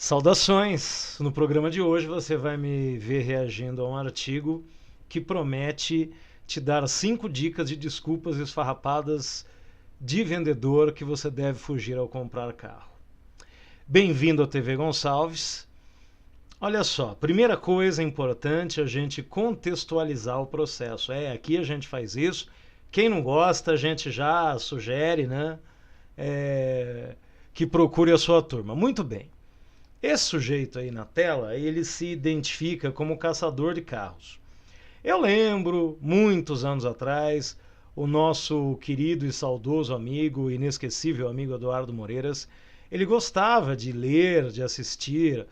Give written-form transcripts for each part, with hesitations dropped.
Saudações! No programa de hoje você vai me ver reagindo a um artigo que promete te dar 5 dicas de desculpas esfarrapadas de vendedor que você deve fugir ao comprar carro. Bem-vindo ao TV Gonçalves. Olha só, primeira coisa importante é a gente contextualizar o processo. Aqui a gente faz isso. Quem não gosta, a gente já sugere, né? Que procure a sua turma. Muito bem. Esse sujeito aí na tela, ele se identifica como caçador de carros. Eu lembro, muitos anos atrás, o nosso querido e saudoso amigo, inesquecível amigo Eduardo Moreiras, ele gostava de ler, de assistir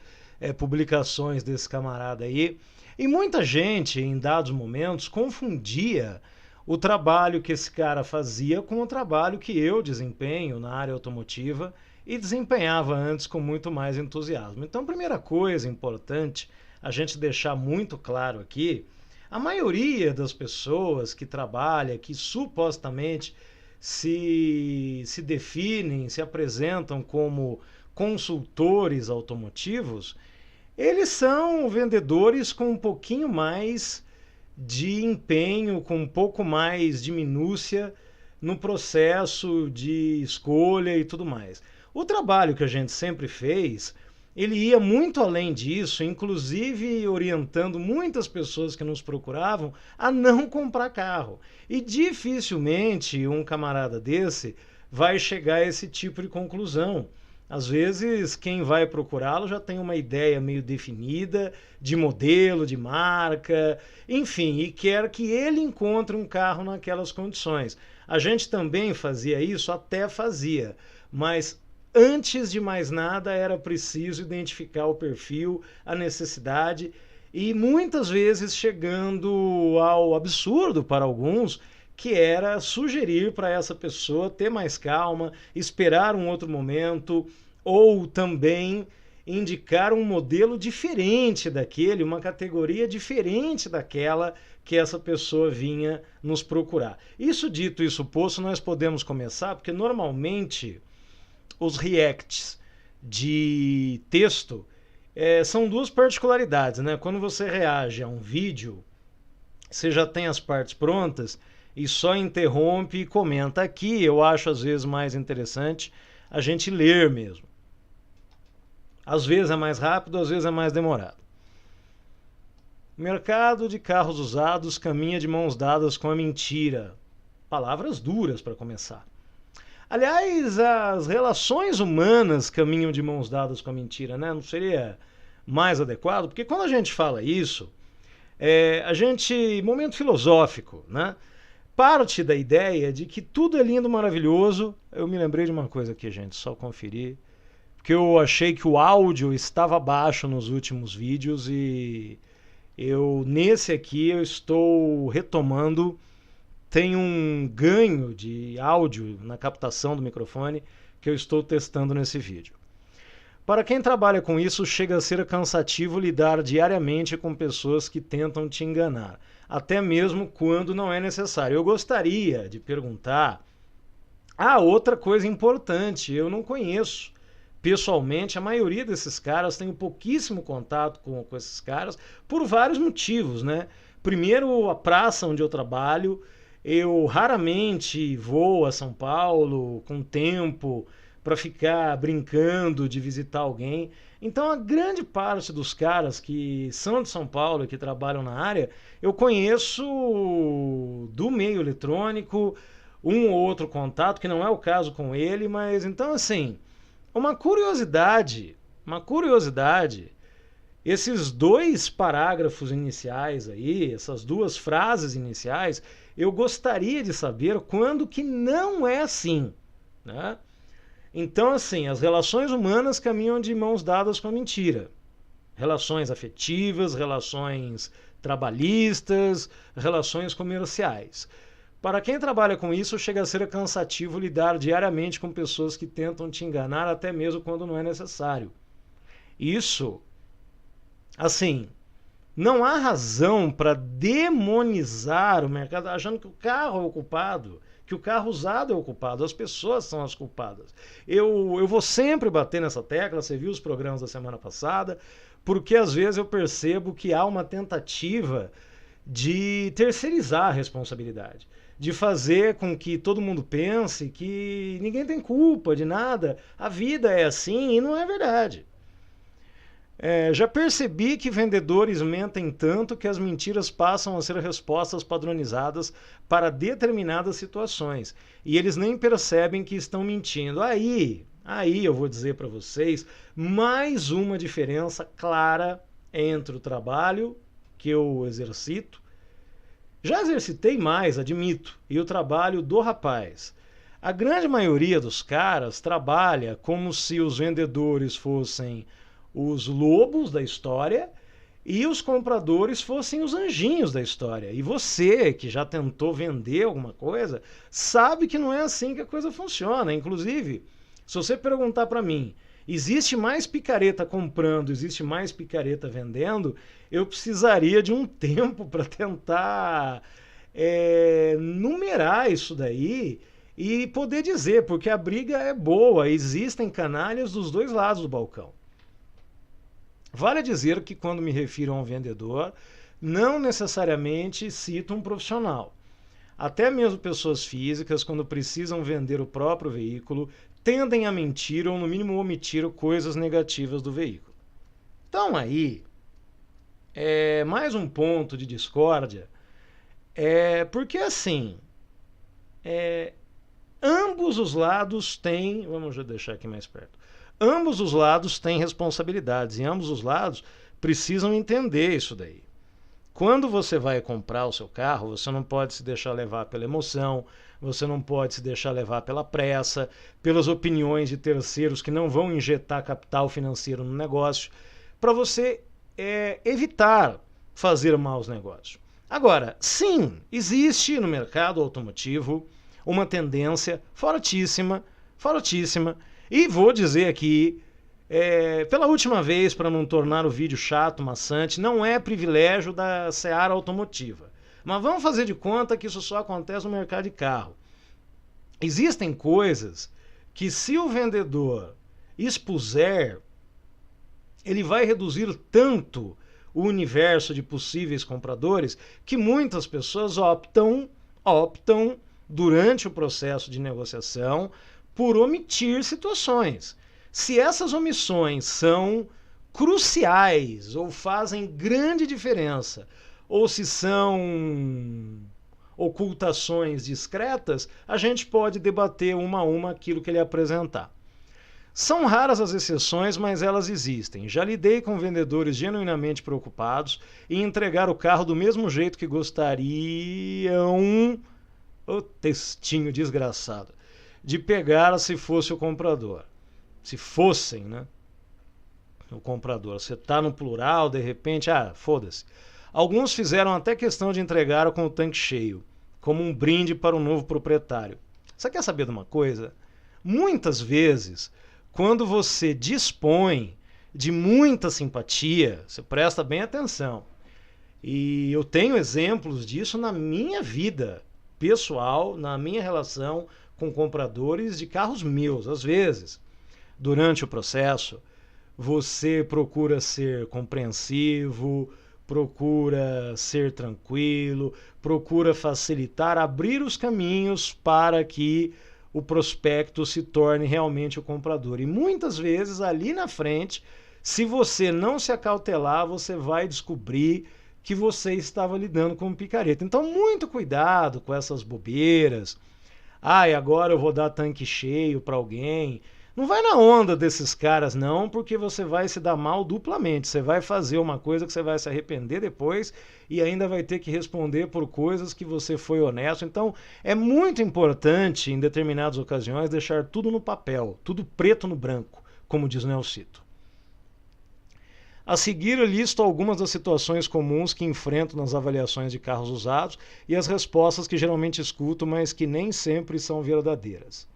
publicações desse camarada aí, e muita gente, em dados momentos, confundia o trabalho que esse cara fazia com o trabalho que eu desempenho na área automotiva e desempenhava antes com muito mais entusiasmo. Então, primeira coisa importante a gente deixar muito claro aqui, a maioria das pessoas que trabalha, que supostamente se definem, se apresentam como consultores automotivos, eles são vendedores com um pouquinho mais de empenho, com um pouco mais de minúcia no processo de escolha e tudo mais. O trabalho que a gente sempre fez, ele ia muito além disso, inclusive orientando muitas pessoas que nos procuravam a não comprar carro. E dificilmente um camarada desse vai chegar a esse tipo de conclusão. Às vezes, quem vai procurá-lo já tem uma ideia meio definida de modelo, de marca, enfim, e quer que ele encontre um carro naquelas condições. A gente também fazia isso, até fazia, mas antes de mais nada era preciso identificar o perfil, a necessidade e muitas vezes chegando ao absurdo para alguns, que era sugerir para essa pessoa ter mais calma, esperar um outro momento ou também indicar um modelo diferente daquele, uma categoria diferente daquela que essa pessoa vinha nos procurar. Isso dito, isso posto, nós podemos começar, porque normalmente os reacts de texto são duas particularidades, né? Quando você reage a um vídeo, você já tem as partes prontas e só interrompe e comenta. Aqui eu acho às vezes mais interessante a gente ler mesmo. Às vezes é mais rápido, às vezes é mais demorado. O mercado de carros usados caminha de mãos dadas com a mentira. Palavras duras para começar. Aliás, as relações humanas caminham de mãos dadas com a mentira, né? Não seria mais adequado? Porque quando a gente fala isso, a gente, momento filosófico, né? Parte da ideia de que tudo é lindo, maravilhoso. Eu me lembrei de uma coisa aqui, gente, só conferir. Porque eu achei que o áudio estava baixo nos últimos vídeos e nesse aqui eu estou retomando. Tem um ganho de áudio na captação do microfone que eu estou testando nesse vídeo. Para quem trabalha com isso, chega a ser cansativo lidar diariamente com pessoas que tentam te enganar, até mesmo quando não é necessário. Eu gostaria de perguntar outra coisa importante, eu não conheço pessoalmente a maioria desses caras, tenho pouquíssimo contato com esses caras por vários motivos, né? Primeiro, a praça onde eu trabalho, eu raramente vou a São Paulo com tempo para ficar brincando de visitar alguém. Então a grande parte dos caras que são de São Paulo e que trabalham na área, eu conheço do meio eletrônico, um ou outro contato, que não é o caso com ele, mas então assim, uma curiosidade, esses 2 parágrafos iniciais aí, essas 2 frases iniciais, eu gostaria de saber quando que não é assim, né? Então, assim, as relações humanas caminham de mãos dadas com a mentira. Relações afetivas, relações trabalhistas, relações comerciais. Para quem trabalha com isso, chega a ser cansativo lidar diariamente com pessoas que tentam te enganar, até mesmo quando não é necessário. Isso, assim, não há razão para demonizar o mercado achando que o carro é o culpado, que o carro usado é o culpado, as pessoas são as culpadas. Eu vou sempre bater nessa tecla, você viu os programas da semana passada, porque às vezes eu percebo que há uma tentativa de terceirizar a responsabilidade, de fazer com que todo mundo pense que ninguém tem culpa de nada, a vida é assim e não é verdade. Já percebi que vendedores mentem tanto que as mentiras passam a ser respostas padronizadas para determinadas situações. E eles nem percebem que estão mentindo. Aí eu vou dizer para vocês mais uma diferença clara entre o trabalho que eu exercito, já exercitei mais, admito, e o trabalho do rapaz. A grande maioria dos caras trabalha como se os vendedores fossem os lobos da história e os compradores fossem os anjinhos da história. E você, que já tentou vender alguma coisa, sabe que não é assim que a coisa funciona. Inclusive, se você perguntar para mim, existe mais picareta comprando, existe mais picareta vendendo, eu precisaria de um tempo para tentar numerar isso daí e poder dizer, porque a briga é boa, existem canalhas dos dois lados do balcão. Vale dizer que quando me refiro a um vendedor, não necessariamente cito um profissional. Até mesmo pessoas físicas, quando precisam vender o próprio veículo, tendem a mentir ou no mínimo omitir coisas negativas do veículo. Então aí, mais um ponto de discórdia, porque assim, ambos os lados têm, vamos deixar aqui mais perto, ambos os lados têm responsabilidades e ambos os lados precisam entender isso daí. Quando você vai comprar o seu carro, você não pode se deixar levar pela emoção, você não pode se deixar levar pela pressa, pelas opiniões de terceiros que não vão injetar capital financeiro no negócio, para você evitar fazer maus negócios. Agora, sim, existe no mercado automotivo uma tendência fortíssima, e vou dizer aqui, pela última vez, para não tornar o vídeo chato, maçante, não é privilégio da seara automotiva. Mas vamos fazer de conta que isso só acontece no mercado de carro. Existem coisas que, se o vendedor expuser, ele vai reduzir tanto o universo de possíveis compradores que muitas pessoas optam durante o processo de negociação por omitir situações. Se essas omissões são cruciais ou fazem grande diferença, ou se são ocultações discretas, a gente pode debater uma a uma aquilo que ele apresentar. São raras as exceções, mas elas existem. Já lidei com vendedores genuinamente preocupados em entregar o carro do mesmo jeito que gostariam, o textinho desgraçado, de pegar se fosse o comprador. Se fossem, né? O comprador. Você está no plural, de repente, foda-se. Alguns fizeram até questão de entregar com o tanque cheio, como um brinde para o novo proprietário. Você quer saber de uma coisa? Muitas vezes, quando você dispõe de muita simpatia, você presta bem atenção. E eu tenho exemplos disso na minha vida pessoal, na minha relação com compradores de carros meus. Às vezes, durante o processo, você procura ser compreensivo, procura ser tranquilo, procura facilitar, abrir os caminhos para que o prospecto se torne realmente o comprador. E muitas vezes, ali na frente, se você não se acautelar, você vai descobrir que você estava lidando com um picareta. Então, muito cuidado com essas bobeiras. E agora eu vou dar tanque cheio para alguém. Não vai na onda desses caras não, porque você vai se dar mal duplamente. Você vai fazer uma coisa que você vai se arrepender depois e ainda vai ter que responder por coisas que você foi honesto. Então, é muito importante, em determinadas ocasiões, deixar tudo no papel, tudo preto no branco, como diz Nelsito. A seguir, eu listo algumas das situações comuns que enfrento nas avaliações de carros usados e as respostas que geralmente escuto, mas que nem sempre são verdadeiras.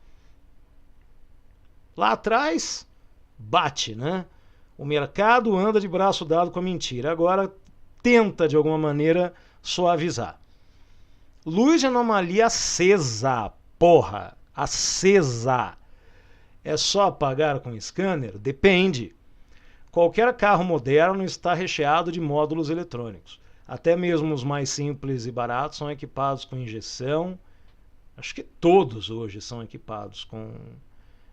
Lá atrás, bate, né? O mercado anda de braço dado com a mentira. Agora, tenta, de alguma maneira, suavizar. Luz de anomalia acesa. porra, acesa. É só apagar com scanner? Depende. Qualquer carro moderno está recheado de módulos eletrônicos. Até mesmo os mais simples e baratos são equipados com injeção. Acho que todos hoje são equipados com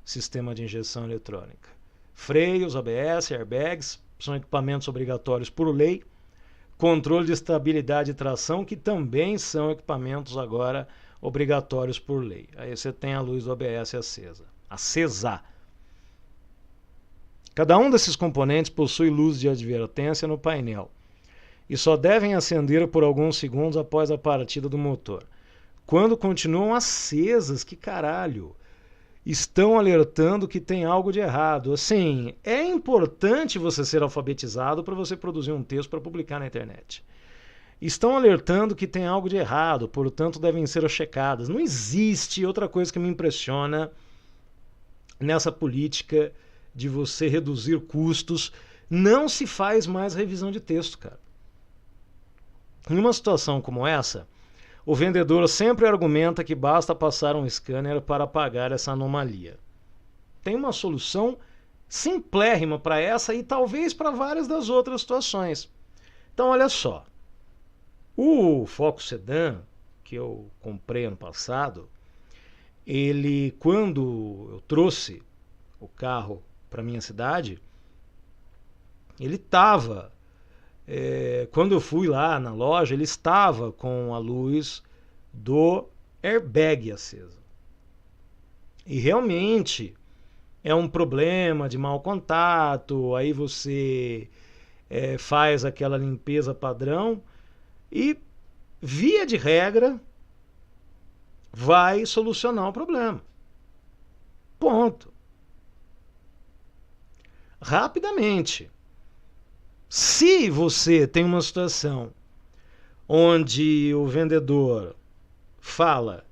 sistema de injeção eletrônica. Freios, ABS, airbags são equipamentos obrigatórios por lei. Controle de estabilidade e tração, que também são equipamentos agora obrigatórios por lei. Aí você tem a luz do ABS acesa. Cada um desses componentes possui luz de advertência no painel e só devem acender por alguns segundos após a partida do motor. Quando continuam acesas, que caralho, estão alertando que tem algo de errado. Assim, é importante você ser alfabetizado para você produzir um texto para publicar na internet. Estão alertando que tem algo de errado, portanto devem ser checadas. Não existe outra coisa que me impressiona nessa política de você reduzir custos. Não se faz mais revisão de texto, cara. Em uma situação como essa, o vendedor sempre argumenta que basta passar um scanner para apagar essa anomalia. Tem uma solução simplérrima para essa e talvez para várias das outras situações. Então, olha só. O Focus Sedan, que eu comprei ano passado, ele, quando eu trouxe o carro para minha cidade, ele estava... quando eu fui lá na loja, ele estava com a luz do airbag acesa. E realmente é um problema de mau contato, aí você faz aquela limpeza padrão e, via de regra, vai solucionar o problema. Ponto. Rapidamente. Se você tem uma situação onde o vendedor fala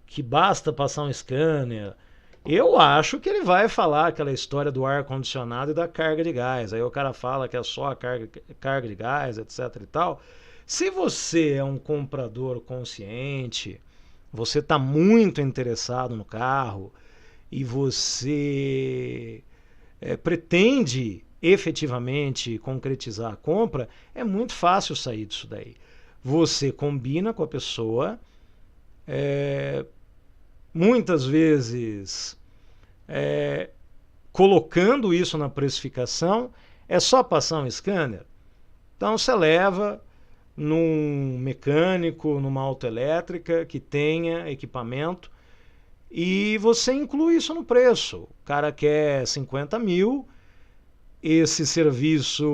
que basta passar um scanner, eu acho que ele vai falar aquela história do ar-condicionado e da carga de gás. Aí o cara fala que é só a carga de gás, etc. e tal. Se você é um comprador consciente, você está muito interessado no carro e você pretende efetivamente concretizar a compra, é muito fácil sair disso daí. Você combina com a pessoa, muitas vezes colocando isso na precificação, é só passar um scanner. Então você leva num mecânico, numa autoelétrica que tenha equipamento e você inclui isso no preço. O cara quer 50 mil, esse serviço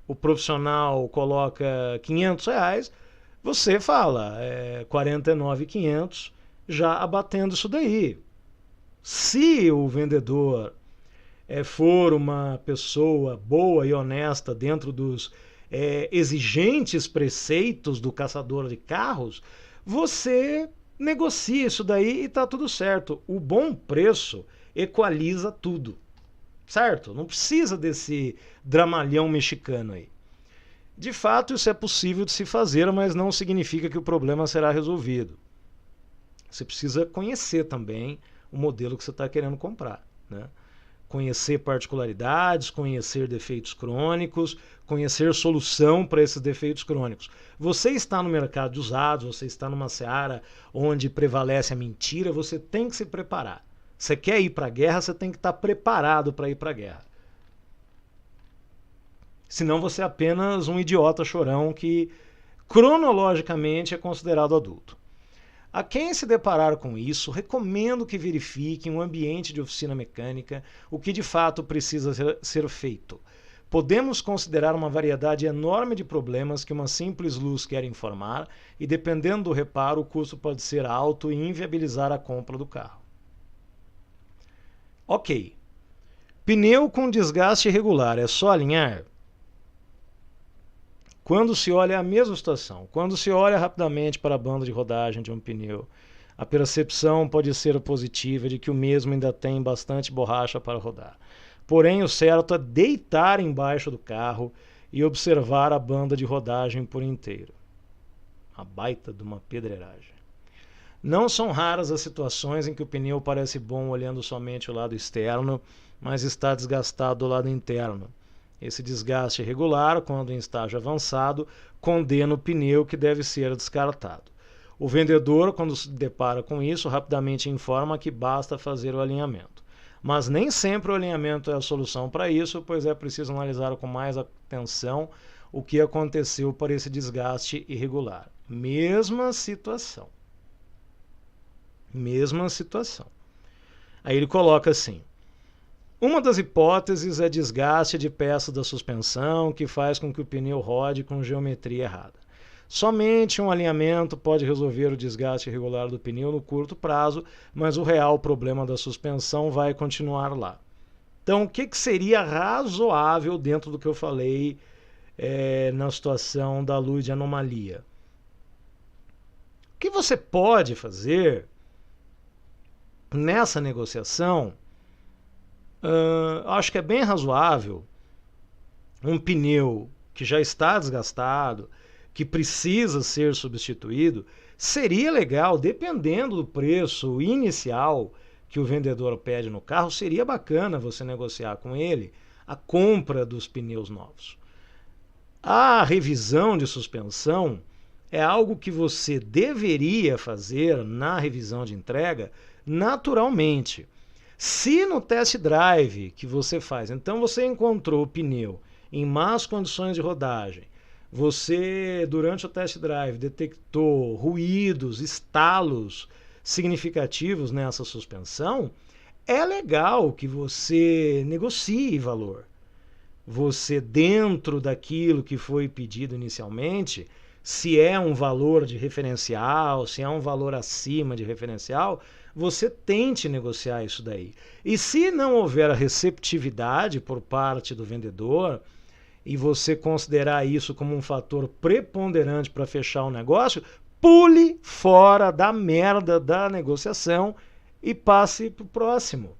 o profissional coloca R$500, você fala 49.500, já abatendo isso daí. Se o vendedor for uma pessoa boa e honesta dentro dos exigentes preceitos do caçador de carros, você negocia isso daí e está tudo certo. O bom preço equaliza tudo. Certo? Não precisa desse dramalhão mexicano aí. De fato, isso é possível de se fazer, mas não significa que o problema será resolvido. Você precisa conhecer também o modelo que você está querendo comprar, né? Conhecer particularidades, conhecer defeitos crônicos, conhecer solução para esses defeitos crônicos. Você está no mercado de usados, você está numa seara onde prevalece a mentira, você tem que se preparar. Você quer ir para a guerra, você tem que estar preparado para ir para a guerra. Senão você é apenas um idiota chorão que cronologicamente é considerado adulto. A quem se deparar com isso, recomendo que verifique um ambiente de oficina mecânica o que de fato precisa ser feito. Podemos considerar uma variedade enorme de problemas que uma simples luz quer informar e, dependendo do reparo, o custo pode ser alto e inviabilizar a compra do carro. Ok. Pneu com desgaste irregular, é só alinhar? Quando se olha a mesma situação, quando se olha rapidamente para a banda de rodagem de um pneu, a percepção pode ser positiva de que o mesmo ainda tem bastante borracha para rodar. Porém, o certo é deitar embaixo do carro e observar a banda de rodagem por inteiro. A baita de uma pedreiragem. Não são raras as situações em que o pneu parece bom olhando somente o lado externo, mas está desgastado do lado interno. Esse desgaste irregular, quando em estágio avançado, condena o pneu que deve ser descartado. O vendedor, quando se depara com isso, rapidamente informa que basta fazer o alinhamento. Mas nem sempre o alinhamento é a solução para isso, pois é preciso analisar com mais atenção o que aconteceu para esse desgaste irregular. Mesma situação. Aí ele coloca assim: uma das hipóteses é desgaste de peças da suspensão que faz com que o pneu rode com geometria errada. Somente um alinhamento pode resolver o desgaste irregular do pneu no curto prazo, mas o real problema da suspensão vai continuar lá. Então, o que seria razoável dentro do que eu falei na situação da luz de anomalia? O que você pode fazer nessa negociação? Acho que é bem razoável um pneu que já está desgastado, que precisa ser substituído. Seria legal, dependendo do preço inicial que o vendedor pede no carro, seria bacana você negociar com ele a compra dos pneus novos. A revisão de suspensão é algo que você deveria fazer na revisão de entrega naturalmente. Se no test drive que você faz, então você encontrou o pneu em más condições de rodagem, você durante o test drive detectou ruídos, estalos significativos nessa suspensão, é legal que você negocie valor. Você, dentro daquilo que foi pedido inicialmente, se é um valor de referencial, se é um valor acima de referencial, você tente negociar isso daí. E se não houver a receptividade por parte do vendedor e você considerar isso como um fator preponderante para fechar o negócio, pule fora da merda da negociação e passe para o próximo.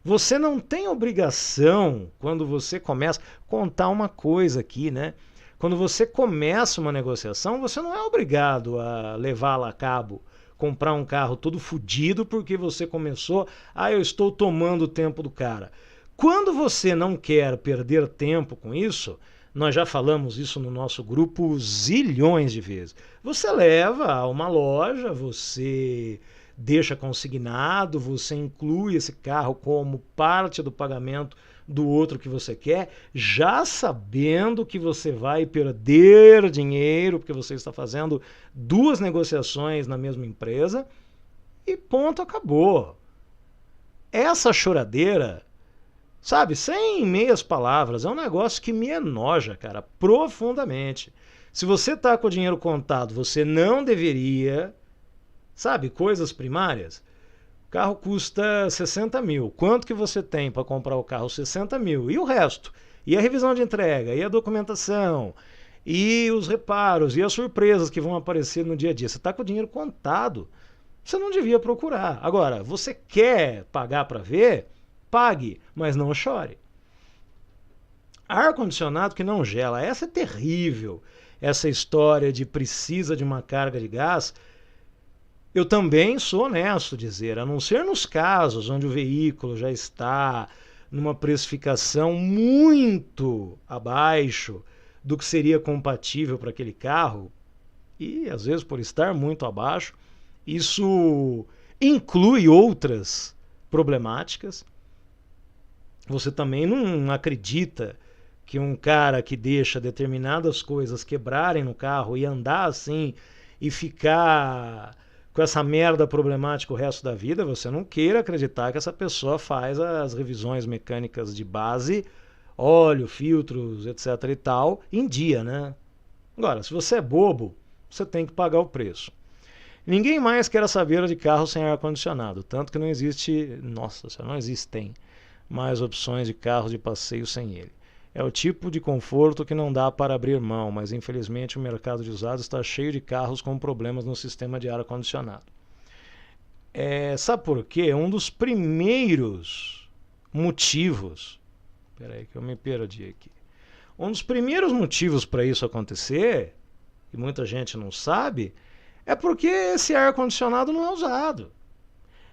Você não tem obrigação, quando você começa, contar uma coisa aqui, né? Quando você começa uma negociação, você não é obrigado a levá-la a cabo, comprar um carro todo fodido porque você começou, eu estou tomando o tempo do cara. Quando você não quer perder tempo com isso, nós já falamos isso no nosso grupo zilhões de vezes. Você leva a uma loja, você deixa consignado, você inclui esse carro como parte do pagamento do outro que você quer, já sabendo que você vai perder dinheiro, porque você está fazendo duas negociações na mesma empresa, e ponto, acabou. Essa choradeira, sabe, sem meias palavras, é um negócio que me enoja, cara, profundamente. Se você está com o dinheiro contado, você não deveria, sabe, coisas primárias. O carro custa 60 mil. Quanto que você tem para comprar o carro? 60 mil. E o resto? E a revisão de entrega? E a documentação? E os reparos? E as surpresas que vão aparecer no dia a dia? Você está com o dinheiro contado. Você não devia procurar. Agora, você quer pagar para ver? Pague, mas não chore. Ar-condicionado que não gela. Essa é terrível. Essa história de precisa de uma carga de gás. Eu também sou honesto dizer, a não ser nos casos onde o veículo já está numa precificação muito abaixo do que seria compatível para aquele carro, e às vezes por estar muito abaixo, isso inclui outras problemáticas. Você também não acredita que um cara que deixa determinadas coisas quebrarem no carro e andar assim e ficar com essa merda problemática o resto da vida, você não queira acreditar que essa pessoa faz as revisões mecânicas de base, óleo, filtros, etc e tal, em dia, né? Agora, se você é bobo, você tem que pagar o preço. Ninguém mais quer saber de carro sem ar-condicionado, tanto que não existe, não existem mais opções de carros de passeio sem ele. É o tipo de conforto que não dá para abrir mão, mas infelizmente o mercado de usados está cheio de carros com problemas no sistema de ar-condicionado. Sabe por quê? Um dos primeiros motivos... Espera aí que eu me perdi aqui. Um dos primeiros motivos para isso acontecer, e muita gente não sabe, é porque esse ar-condicionado não é usado.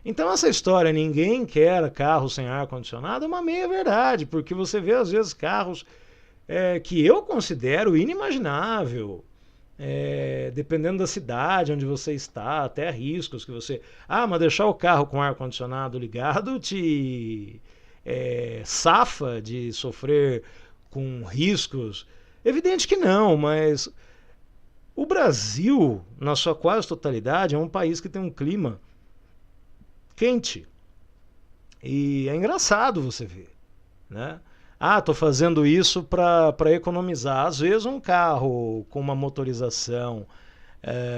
Então essa história, ninguém quer carro sem ar-condicionado, é uma meia verdade, porque você vê às vezes carros que eu considero inimaginável, dependendo da cidade onde você está, até riscos que você... mas deixar o carro com ar-condicionado ligado te safa de sofrer com riscos? Evidente que não, mas o Brasil, na sua quase totalidade, é um país que tem um clima quente. E é engraçado você ver, né? Estou fazendo isso para economizar. Às vezes um carro com uma motorização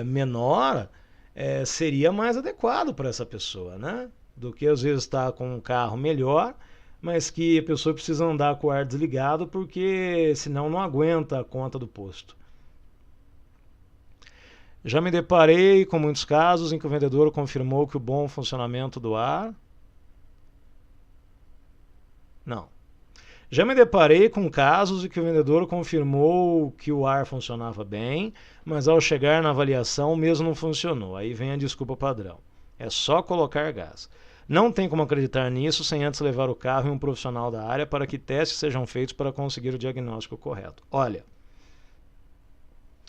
menor seria mais adequado para essa pessoa, né? Do que às vezes estar com um carro melhor, mas que a pessoa precisa andar com o ar desligado porque senão não aguenta a conta do posto. Já me deparei com muitos casos em que o vendedor confirmou que o bom funcionamento do ar... Não. Já me deparei com casos em que o vendedor confirmou que o ar funcionava bem, mas ao chegar na avaliação o mesmo não funcionou. Aí vem a desculpa padrão. É só colocar gás. Não tem como acreditar nisso sem antes levar o carro em um profissional da área para que testes sejam feitos para conseguir o diagnóstico correto. Olha,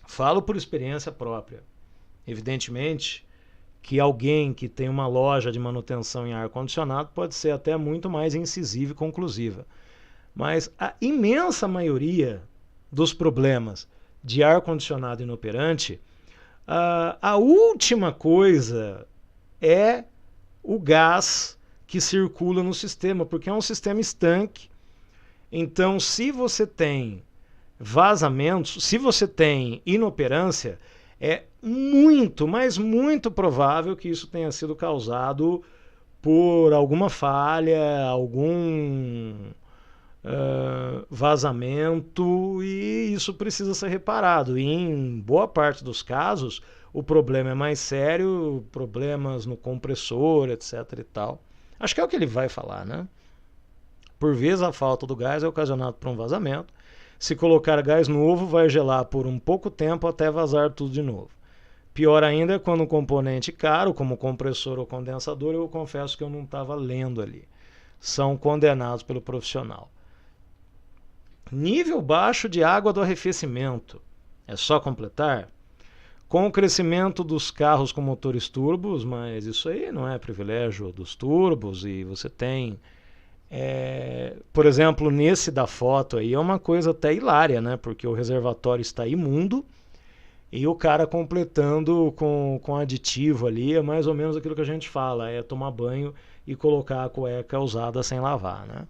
falo por experiência própria. Evidentemente que alguém que tem uma loja de manutenção em ar-condicionado pode ser até muito mais incisiva e conclusiva. Mas a imensa maioria dos problemas de ar-condicionado inoperante, a última coisa é o gás que circula no sistema, porque é um sistema estanque. Então, se você tem vazamentos, se você tem inoperância, é muito, mas muito provável que isso tenha sido causado por alguma falha, algum vazamento, e isso precisa ser reparado. E em boa parte dos casos, o problema é mais sério, problemas no compressor, etc. e tal. Acho que é o que ele vai falar, né? Por vezes a falta do gás é ocasionada por um vazamento. Se colocar gás novo, vai gelar por um pouco tempo até vazar tudo de novo. Pior ainda é quando um componente caro, como compressor ou condensador, eu confesso que eu não estava lendo ali, são condenados pelo profissional. Nível baixo de água do arrefecimento. É só completar? Com o crescimento dos carros com motores turbos, mas isso aí não é privilégio dos turbos, e você tem... por exemplo, nesse da foto aí é uma coisa até hilária, né? Porque o reservatório está imundo e o cara completando com aditivo ali é mais ou menos aquilo que a gente fala, é tomar banho e colocar a cueca usada sem lavar, né?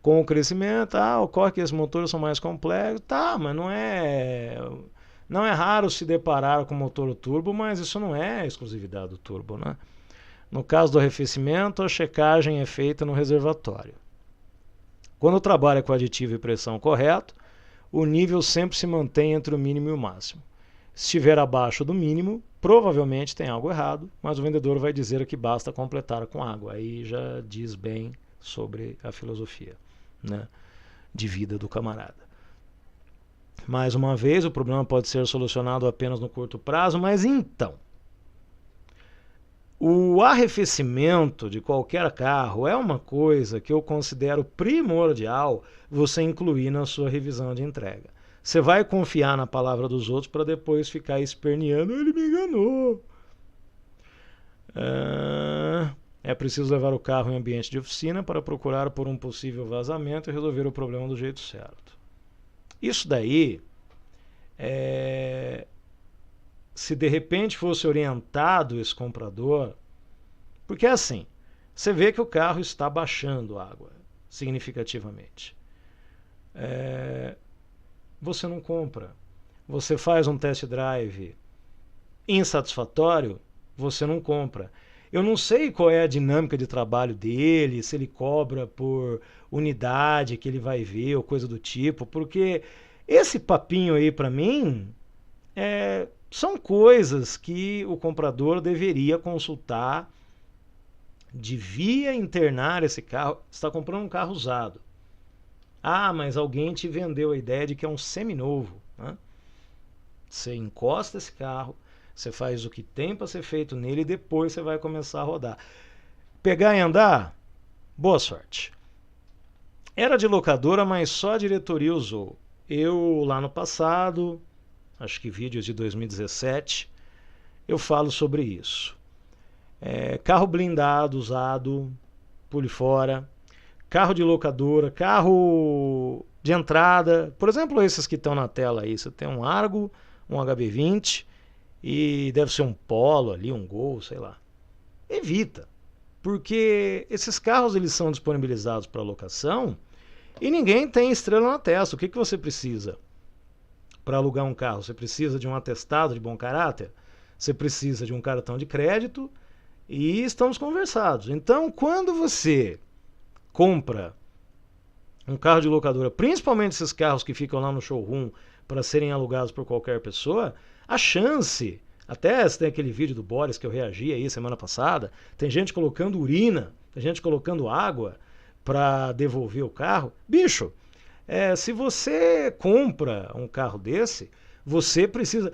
Com o crescimento, ocorre que esses motores são mais complexos, mas não é raro se deparar com motor turbo, mas isso não é exclusividade do turbo, né? No caso do arrefecimento, a checagem é feita no reservatório. Quando trabalha com aditivo e pressão correto, o nível sempre se mantém entre o mínimo e o máximo. Se estiver abaixo do mínimo, provavelmente tem algo errado, mas o vendedor vai dizer que basta completar com água. Aí já diz bem sobre a filosofia, né, de vida do camarada. Mais uma vez, o problema pode ser solucionado apenas no curto prazo, mas então... O arrefecimento de qualquer carro é uma coisa que eu considero primordial você incluir na sua revisão de entrega. Você vai confiar na palavra dos outros para depois ficar esperneando, ele me enganou. É preciso levar o carro em ambiente de oficina para procurar por um possível vazamento e resolver o problema do jeito certo. Isso daí, se de repente fosse orientado esse comprador, porque é assim, você vê que o carro está baixando água significativamente. Você não compra. Você faz um test drive insatisfatório, você não compra. Eu não sei qual é a dinâmica de trabalho dele, se ele cobra por unidade que ele vai ver ou coisa do tipo, porque esse papinho aí para mim são coisas que o comprador deveria consultar, devia internar esse carro. Você está comprando um carro usado. Mas alguém te vendeu a ideia de que é um seminovo, né? Você encosta esse carro, Você faz o que tem para ser feito nele e depois você vai começar a rodar. Pegar e andar? Boa sorte. Era de locadora, mas só a diretoria usou. Eu, lá no passado, acho que vídeos de 2017, eu falo sobre isso. Carro blindado, usado, pule fora. Carro de locadora, carro de entrada. Por exemplo, esses que estão na tela aí. Você tem um Argo, um HB20 e deve ser um Polo ali, um Gol, sei lá. Evita. Porque esses carros eles são disponibilizados para locação e ninguém tem estrela na testa. O que você precisa para alugar um carro? Você precisa de um atestado de bom caráter? Você precisa de um cartão de crédito e estamos conversados. Então, quando você compra um carro de locadora, principalmente esses carros que ficam lá no showroom para serem alugados por qualquer pessoa, a chance... Até tem aquele vídeo do Boris que eu reagi aí semana passada. Tem gente colocando urina, tem gente colocando água para devolver o carro. Bicho, se você compra um carro desse, você precisa...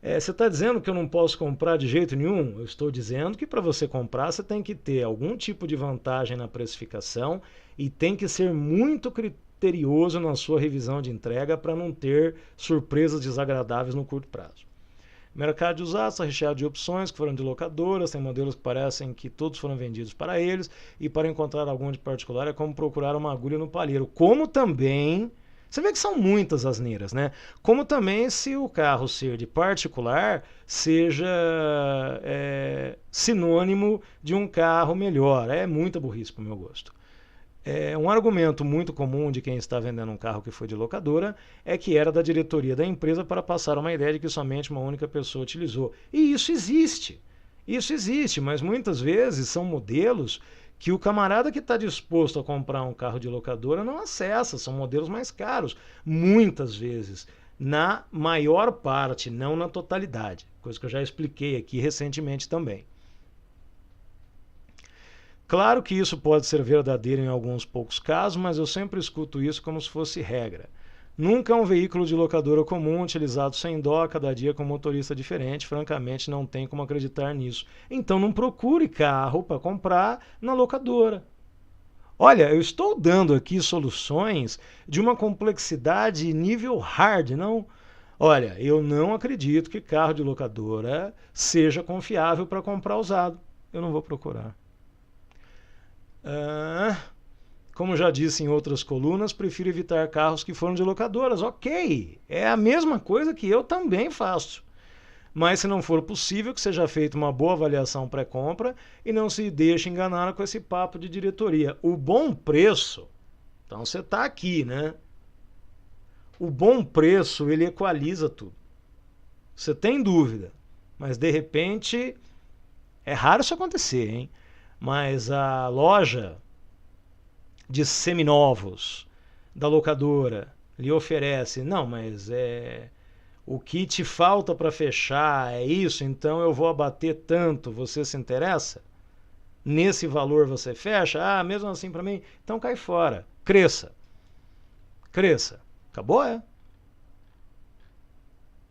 você está dizendo que eu não posso comprar de jeito nenhum? Eu estou dizendo que para você comprar você tem que ter algum tipo de vantagem na precificação e tem que ser muito criterioso na sua revisão de entrega para não ter surpresas desagradáveis no curto prazo. Mercado de usados está recheado de opções que foram de locadoras, tem modelos que parecem que todos foram vendidos para eles, e para encontrar algum de particular é como procurar uma agulha no palheiro. Como também, você vê que são muitas asneiras, né? Como também se o carro ser de particular seja sinônimo de um carro melhor. É muita burrice para o meu gosto. Um argumento muito comum de quem está vendendo um carro que foi de locadora é que era da diretoria da empresa para passar uma ideia de que somente uma única pessoa utilizou. E isso existe. Isso existe, mas muitas vezes são modelos que o camarada que está disposto a comprar um carro de locadora não acessa, são modelos mais caros. Muitas vezes, na maior parte, não na totalidade. Coisa que eu já expliquei aqui recentemente também. Claro que isso pode ser verdadeiro em alguns poucos casos, mas eu sempre escuto isso como se fosse regra. Nunca um veículo de locadora comum utilizado sem dó, cada dia com um motorista diferente, francamente não tem como acreditar nisso. Então não procure carro para comprar na locadora. Olha, eu estou dando aqui soluções de uma complexidade nível hard, não? Olha, eu não acredito que carro de locadora seja confiável para comprar usado. Eu não vou procurar. Como já disse em outras colunas, prefiro evitar carros que foram de locadoras. Ok, é a mesma coisa que eu também faço. Mas se não for possível, que seja feita uma boa avaliação pré-compra e não se deixe enganar com esse papo de diretoria. O bom preço, então você está aqui, né? O bom preço, ele equaliza tudo. Você tem dúvida, mas de repente, é raro isso acontecer, hein? Mas a loja de seminovos da locadora lhe oferece, não, mas o que te falta para fechar é isso, então eu vou abater tanto, você se interessa? Nesse valor você fecha? Mesmo assim para mim? Então cai fora, cresça. Cresça. Acabou,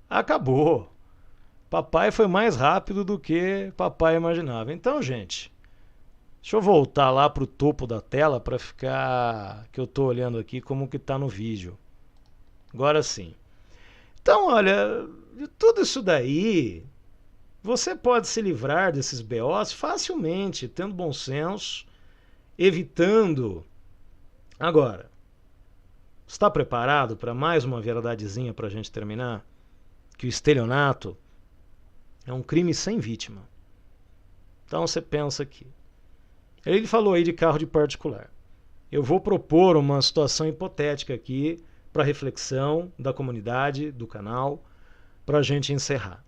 Acabou. Papai foi mais rápido do que papai imaginava. Então, gente... Deixa eu voltar lá para o topo da tela para ficar... que eu estou olhando aqui como que está no vídeo. Agora sim. Então, olha, de tudo isso daí, você pode se livrar desses BOs facilmente, tendo bom senso, evitando... Agora, está preparado para mais uma verdadezinha para a gente terminar? Que o estelionato é um crime sem vítima. Então você pensa aqui. Ele falou aí de carro de particular. Eu vou propor uma situação hipotética aqui para reflexão da comunidade, do canal, para a gente encerrar.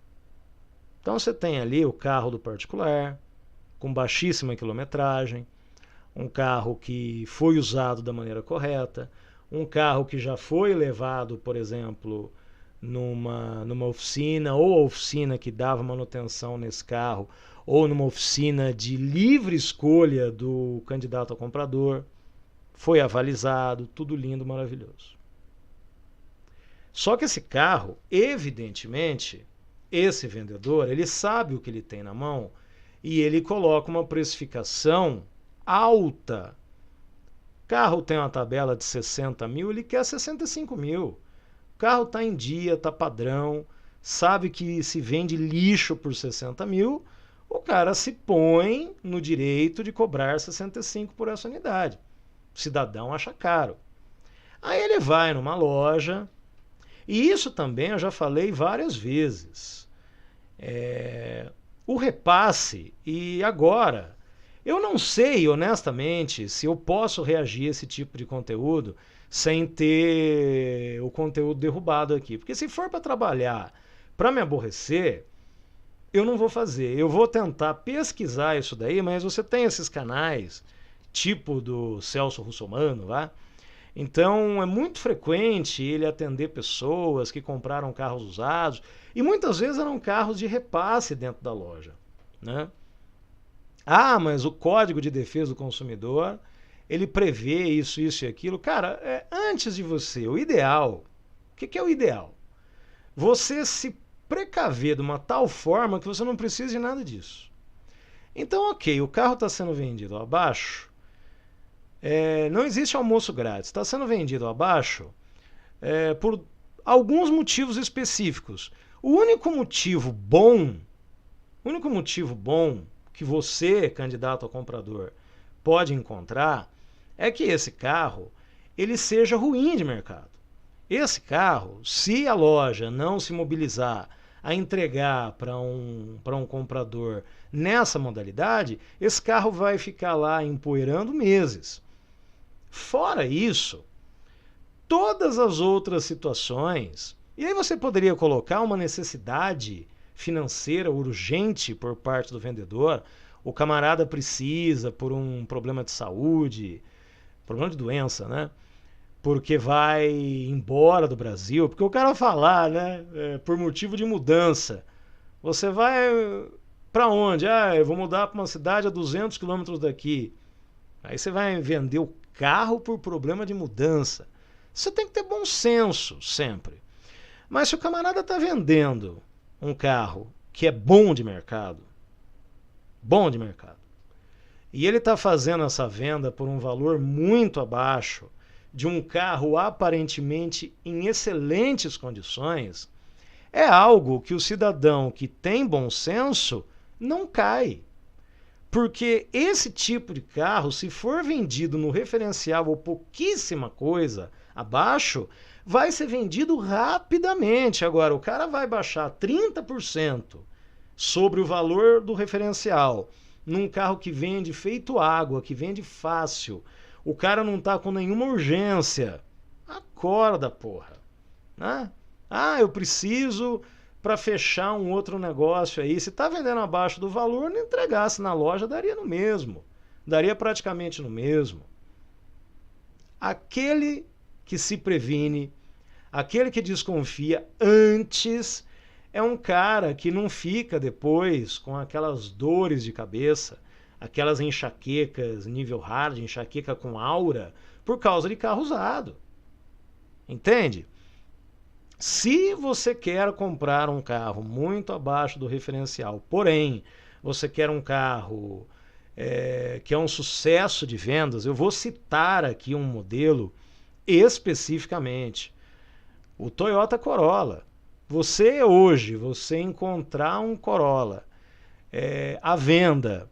Então você tem ali o carro do particular, com baixíssima quilometragem, um carro que foi usado da maneira correta, um carro que já foi levado, por exemplo, numa oficina, ou a oficina que dava manutenção nesse carro, ou numa oficina de livre escolha do candidato a comprador, foi avalizado, tudo lindo, maravilhoso. Só que esse carro, evidentemente, esse vendedor, ele sabe o que ele tem na mão e ele coloca uma precificação alta. O carro tem uma tabela de 60 mil, ele quer 65 mil. O carro está em dia, está padrão, sabe que se vende lixo por 60 mil, o cara se põe no direito de cobrar 65 por essa unidade. O cidadão acha caro. Aí ele vai numa loja, e isso também eu já falei várias vezes. O repasse, e agora, eu não sei honestamente se eu posso reagir a esse tipo de conteúdo sem ter o conteúdo derrubado aqui. Porque se for para trabalhar, para me aborrecer, eu não vou fazer. Eu vou tentar pesquisar isso daí, mas você tem esses canais, tipo do Celso Russomano lá. Então é muito frequente ele atender pessoas que compraram carros usados e muitas vezes eram carros de repasse dentro da loja, né? Ah, mas o Código de Defesa do Consumidor, ele prevê isso, isso e aquilo. Cara, antes de você, o ideal, o que é o ideal? Você se precaver de uma tal forma que você não precisa de nada disso. Então, ok, o carro está sendo vendido abaixo, não existe almoço grátis, está sendo vendido abaixo por alguns motivos específicos. O único motivo bom que você, candidato a comprador, pode encontrar é que esse carro ele seja ruim de mercado. Esse carro, se a loja não se mobilizar a entregar para um comprador nessa modalidade, esse carro vai ficar lá empoeirando meses. Fora isso, todas as outras situações, e aí você poderia colocar uma necessidade financeira urgente por parte do vendedor, o camarada precisa por um problema de saúde, problema de doença, né? Porque vai embora do Brasil, porque o cara falar, né? Por motivo de mudança. Você vai para onde? Ah, eu vou mudar para uma cidade a 200 quilômetros daqui. Aí você vai vender o carro por problema de mudança. Você tem que ter bom senso sempre. Mas se o camarada está vendendo um carro que é bom de mercado, e ele está fazendo essa venda por um valor muito abaixo de um carro aparentemente em excelentes condições, é algo que o cidadão que tem bom senso não cai. Porque esse tipo de carro, se for vendido no referencial ou pouquíssima coisa abaixo, vai ser vendido rapidamente. Agora, o cara vai baixar 30% sobre o valor do referencial num carro que vende feito água, que vende fácil. O cara não tá com nenhuma urgência. Acorda, porra. Né? Ah, eu preciso para fechar um outro negócio aí. Se tá vendendo abaixo do valor, não entregasse na loja, daria no mesmo. Daria praticamente no mesmo. Aquele que se previne, aquele que desconfia antes, é um cara que não fica depois com aquelas dores de cabeça, aquelas enxaquecas nível hard, enxaqueca com aura, por causa de carro usado. Entende? Se você quer comprar um carro muito abaixo do referencial, porém, você quer um carro que é um sucesso de vendas, eu vou citar aqui um modelo especificamente. O Toyota Corolla. Você encontrar um Corolla à venda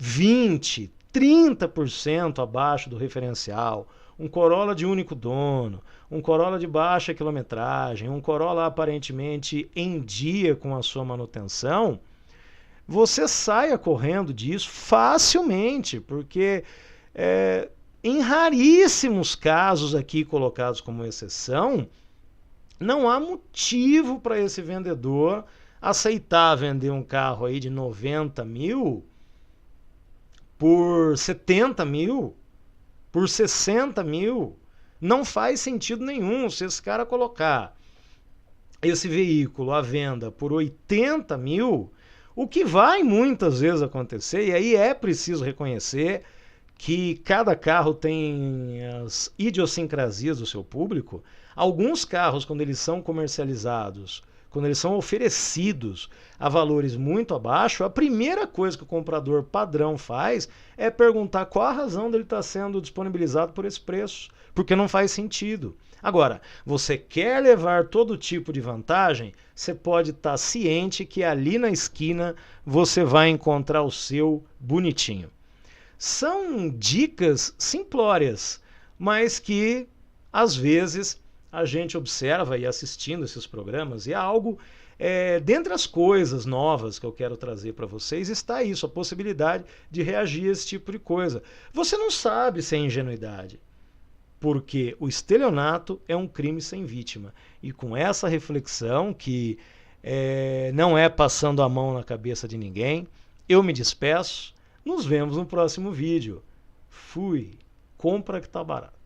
20%, 30% abaixo do referencial, um Corolla de único dono, um Corolla de baixa quilometragem, um Corolla aparentemente em dia com a sua manutenção, você saia correndo disso facilmente, porque em raríssimos casos aqui colocados como exceção, não há motivo para esse vendedor aceitar vender um carro aí de 90 mil por 70 mil, por 60 mil. Não faz sentido nenhum. Se esse cara colocar esse veículo à venda por 80 mil, o que vai muitas vezes acontecer, e aí é preciso reconhecer que cada carro tem as idiosincrasias do seu público. Alguns carros, quando eles são comercializados quando eles são oferecidos a valores muito abaixo, a primeira coisa que o comprador padrão faz é perguntar qual a razão dele estar sendo disponibilizado por esse preço, porque não faz sentido. Agora, você quer levar todo tipo de vantagem, você pode estar ciente que ali na esquina você vai encontrar o seu bonitinho. São dicas simplórias, mas que às vezes a gente observa e assistindo esses programas, e é algo, dentre as coisas novas que eu quero trazer para vocês, está isso, a possibilidade de reagir a esse tipo de coisa. Você não sabe se é ingenuidade, porque o estelionato é um crime sem vítima. E com essa reflexão, que não é passando a mão na cabeça de ninguém, eu me despeço. Nos vemos no próximo vídeo. Fui. Compra que tá barato.